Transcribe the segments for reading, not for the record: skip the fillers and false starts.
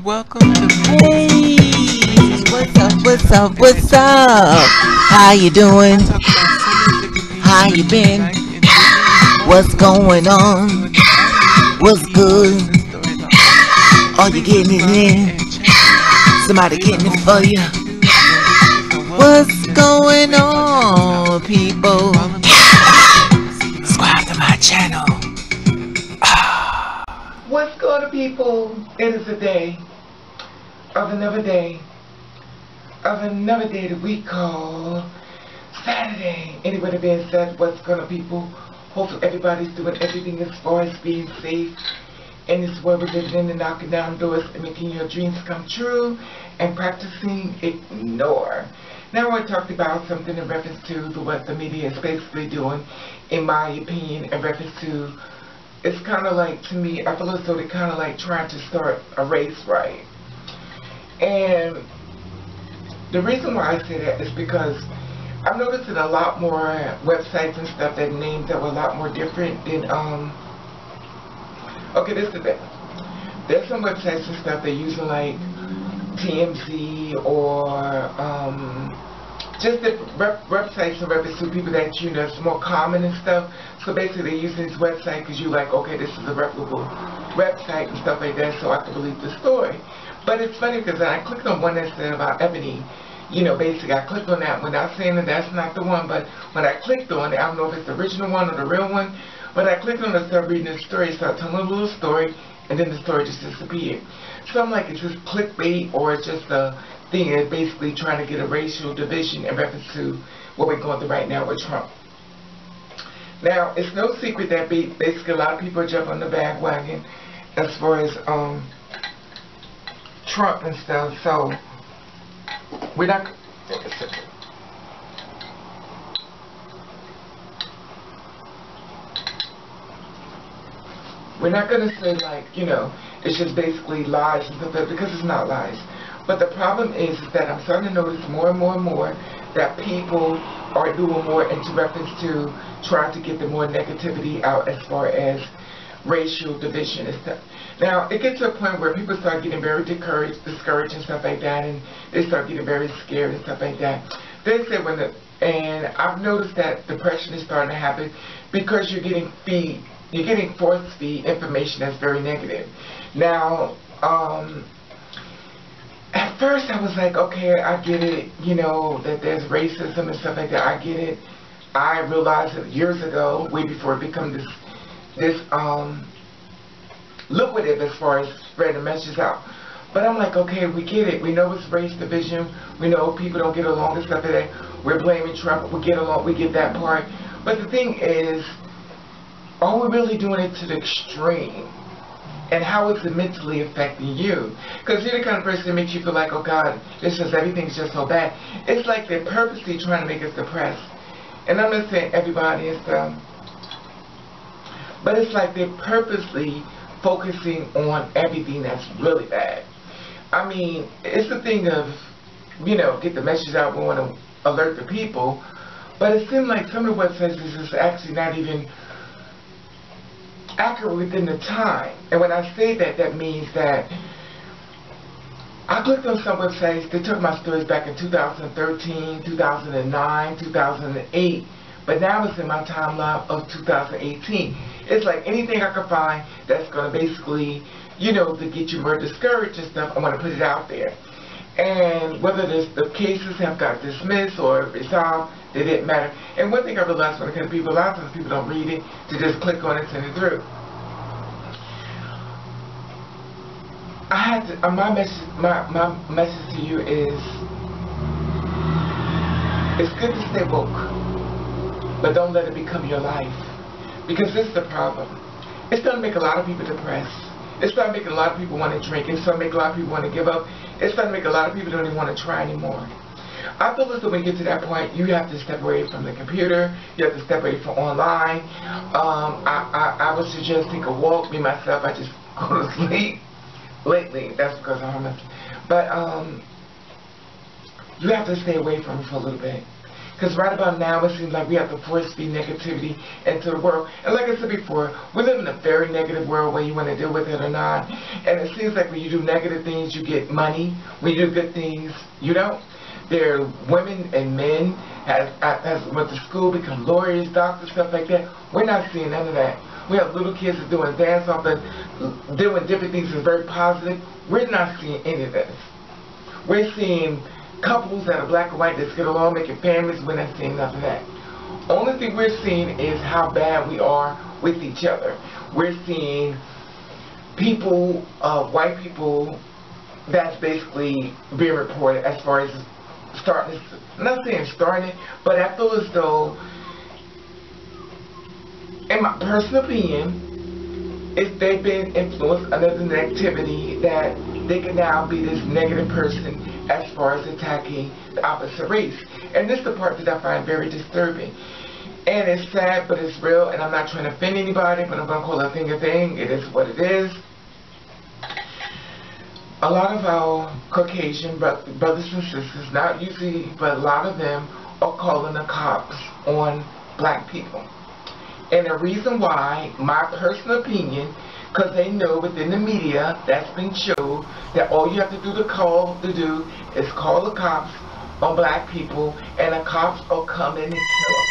Welcome to Hey, what's up? What's up? What's up? How you doing? talk about so many different things How you related to been? life and living. What's going on? So everybody What's believe all good? the stories are awesome. Are you Please getting it subscribe in? and check it out. Somebody There's a getting it whole for lot you? to do. So welcome What's to going Wait What on, Podcast. people? Follow me on Instagram. See you Subscribe to later. my channel. What's going on, people? It is a day of another day that we call Saturday. Anyway, that being said, what's going on, people? Hopefully everybody's doing everything as far as being safe in this world we're living in and knocking down doors and making your dreams come true and practicing ignore. Now I talked about something in reference to what the media is basically doing, in my opinion, in reference to it's kind of like, to me, I feel as though they're kind of like trying to start a race, right? And the reason why I say that is because I'm noticing a lot more websites and stuff that names that were a lot more different than, okay, this is the thing. There's some websites and stuff they're using like TMZ or, just the websites and reference to people that you know it's more common and stuff. So basically they're using this website because you're like, okay, this is a reputable website and stuff like that, so I can believe the story. But it's funny because I clicked on one that said about Ebony. You know, basically I clicked on that one, not saying that that's not the one, but when I clicked on it, I don't know if it's the original one or the real one, but I clicked on it, started reading the story, started telling a little story, and then the story just disappeared. So I'm like, is this clickbait or it's just a thing that's basically trying to get a racial division in reference to what we're going through right now with Trump? Now, it's no secret that basically a lot of people jump on the bandwagon as far as Trump and stuff, so we're not. We're not going to say like, you know, it's just basically lies and stuff like that, because it's not lies. But the problem is that I'm starting to notice more and more and more that people are doing more into reference to trying to get the more negativity out as far as racial division and stuff. Now, it gets to a point where people start getting very discouraged and stuff like that, and they start getting very scared and stuff like that. They say and I've noticed that depression is starting to happen because you're getting force feed information that's very negative. Now, at first I was like, okay, I get it, you know, that there's racism and stuff like that. I get it. I realized it years ago, way before it became this lucrative as far as spreading the message out. But I'm like, okay, we get it. We know it's race division. We know people don't get along and stuff like that. We're blaming Trump. We get along. We get that part. But the thing is, are we really doing it to the extreme? And how is it mentally affecting you? Because you're the kind of person that makes you feel like, oh God, it's just everything's just so bad. It's like they're purposely trying to make us depressed. And I'm not saying everybody and stuff, but it's like they're purposely focusing on everything that's really bad. I mean, it's the thing of, you know, get the message out, we want to alert the people, but it seems like some of the websites is just actually not even accurate within the time. And when I say that, that means that I clicked on some websites, they took my stories back in 2013, 2009, 2008, but now it's in my timeline of 2018. It's like anything I can find that's going to basically, you know, to get you more discouraged and stuff, I'm going to put it out there. And whether the cases have got dismissed or resolved, they didn't matter. And one thing I realized when it comes to people, a lot of times people don't read it, to just click on it and send it through. I had to, my message to you is, it's good to stay woke, but don't let it become your life. Because this is the problem. It's going to make a lot of people depressed. It's starting to make a lot of people want to drink. It's starting to make a lot of people want to give up. It's starting to make a lot of people don't even want to try anymore. I feel as though when you get to that point, you have to step away from the computer. You have to step away from online. I would suggest take a walk. Me, myself, I just go to sleep. Lately, that's because I'm homeless. But you have to stay away from it for a little bit. Because right about now, it seems like we have to force feed negativity into the world. And like I said before, we live in a very negative world, whether you want to deal with it or not. And it seems like when you do negative things, you get money. When you do good things, you don't. There are women and men has went to school, become lawyers, doctors, stuff like that. We're not seeing none of that. We have little kids that doing dance off and doing different things that's very positive. We're not seeing any of this. We're seeing couples that are black and white that get along, making families. We're not seeing none of that. Only thing we're seeing is how bad we are with each other. We're seeing people, white people, that's basically being reported as far as starting, I'm not saying starting it, but I feel as though, in my personal opinion, if they've been influenced under the negativity that they can now be this negative person as far as attacking the opposite race. And this is the part that I find very disturbing. And it's sad, but it's real, and I'm not trying to offend anybody, but I'm going to call a thing a thing. It is what it is. A lot of our Caucasian brothers and sisters, not usually, but a lot of them are calling the cops on black people. And the reason why, my personal opinion, because they know within the media that's been shown that all you have to do is call the cops on black people, and the cops will come in and kill them.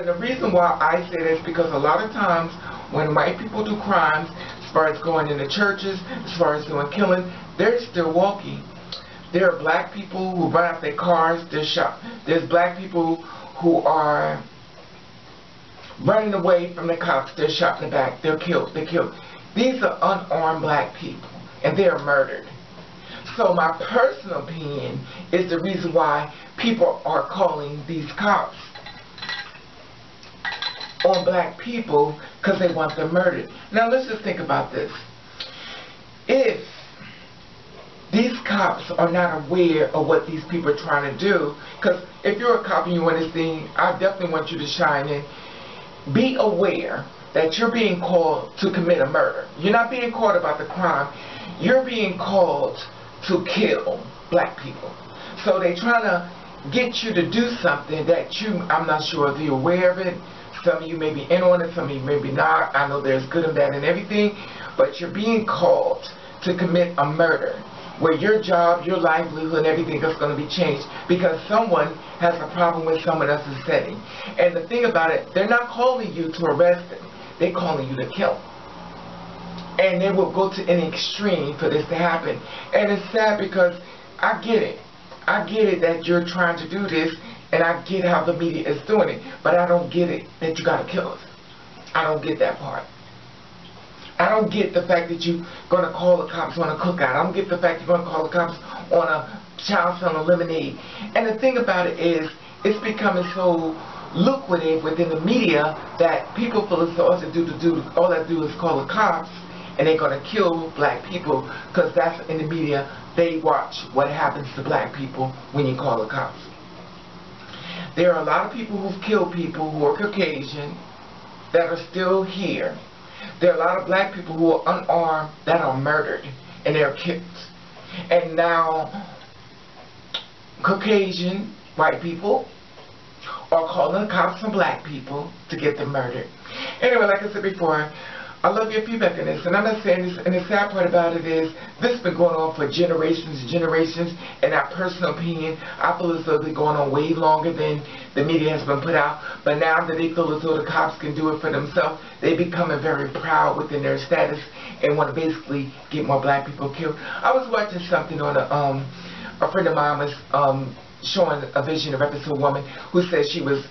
The reason why I say this is because a lot of times when white people do crimes, as far as going into churches, as far as doing killing, they're still walking. There are black people who run out their cars, they're shot. There's black people who are running away from the cops, they're shot in the back, they're killed. These are unarmed black people, and they are murdered. So my personal opinion is the reason why people are calling these cops on black people, because they want them murdered. Now let's just think about this. If these cops are not aware of what these people are trying to do, because if you're a cop and you want this thing, I definitely want you to shine in. Be aware that you're being called to commit a murder. You're not being called about the crime. You're being called to kill black people. So they're trying to get you to do something that I'm not sure if you're aware of it. Some of you may be in on it, some of you may be not. I know there's good and bad in everything, but you're being called to commit a murder where your job, your livelihood, and everything is going to be changed because someone has a problem with someone else's setting. And the thing about it, they're not calling you to arrest them. They're calling you to kill. And they will go to an extreme for this to happen. And it's sad because I get it. I get it that you're trying to do this, and I get how the media is doing it, but I don't get it that you gotta kill us. I don't get that part. I don't get the fact that you're gonna call the cops on a cookout. I don't get the fact you're gonna call the cops on a child selling lemonade. And the thing about it is, it's becoming so lucrative within the media that people feel as though all they do is call the cops, and they're gonna kill black people because that's in the media. They watch what happens to black people when you call the cops. There are a lot of people who've killed people who are Caucasian that are still here. There are a lot of black people who are unarmed that are murdered and they're killed. And now Caucasian white people are calling the cops on black people to get them murdered. Anyway, like I said before, I love your feedback on this, and I'm not saying this, and the sad part about it is, this has been going on for generations and generations, and that personal opinion, I feel as though they're going on way longer than the media has been put out, but now that they feel as though the cops can do it for themselves, they becoming very proud within their status, and want to basically get more black people killed. I was watching something on a friend of mine was showing a vision of episode woman who said she was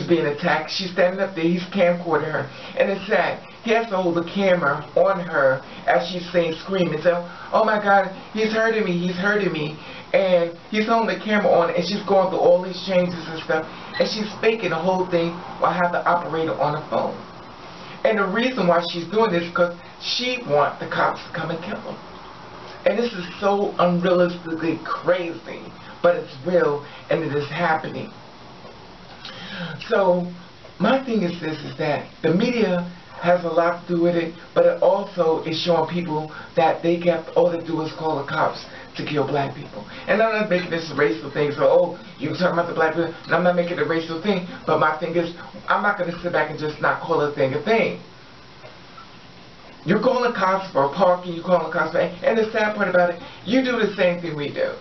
being attacked. She's standing up there, he's camcording her, and it's sad. He has to hold the camera on her as she's saying, screaming, so, oh my God, he's hurting me, and he's holding the camera on, and she's going through all these changes and stuff, and she's faking the whole thing while I have the operator on the phone. And the reason why she's doing this is because she wants the cops to come and kill them. And this is so unrealistically crazy, but it's real and it is happening. So my thing is this, is that the media has a lot to do with it, but it also is showing people that they get, all they do is call the cops to kill black people. And I'm not making this a racial thing, so, oh, you're talking about the black people, and I'm not making it a racial thing, but my thing is, I'm not going to sit back and just not call a thing a thing. You're calling the cops for parking, you're calling the cops for, and the sad part about it, you do the same thing we do.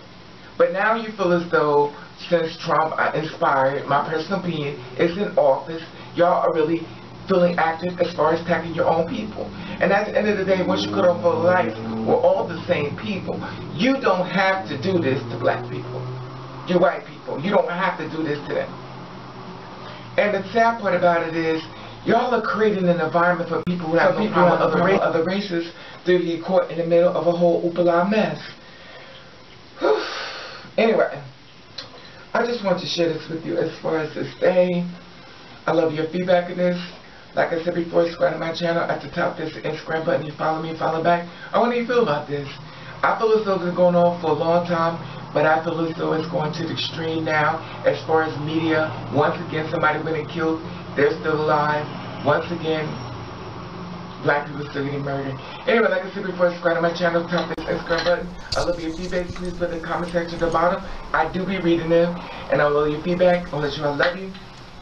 But now you feel as though, since Trump inspired, my personal opinion, is in office, y'all are really feeling active as far as attacking your own people. And at the end of the day, once you cut off all life, we're all the same people. You don't have to do this to black people. You're white people. You don't have to do this to them. And the sad part about it is, y'all are creating an environment for people who have no problem with other races to get caught in the middle of a whole oopala mess. Anyway, I just want to share this with you as far as this day. I love your feedback in this. Like I said before, subscribe to my channel. At the top, there's the Instagram button. You follow me, follow back. I want you to feel about this. I feel as though it's been going on for a long time, but I feel as though it's going to the extreme now. As far as media, once again, somebody went and killed. They're still alive. Once again, black people still getting murdered. Anyway, like I said before, subscribe to my channel, top this Instagram button. I love your feedback. Please put in the comment section at the bottom. I do be reading them, and I love your feedback. I'll let you know I love you.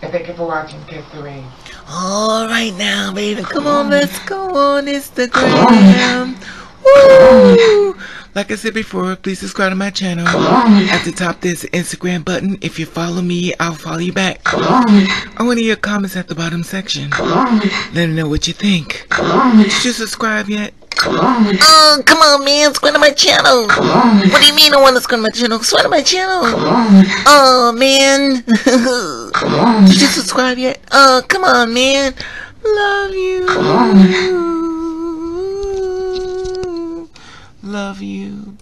And thank you for watching. Kiss the Rain. Alright now, baby. Come on, let's go on Instagram. Woo! Like I said before, please subscribe to my channel. At the top, there's the Instagram button. If you follow me, I'll follow you back. I want to hear your comments at the bottom section. Let me know what you think. Did you subscribe yet? Oh, come on, man. Subscribe to my channel. What do you mean I want to subscribe to my channel? Subscribe to my channel. Oh, man. Did you subscribe yet? Oh, come on, man. Love you. Love you.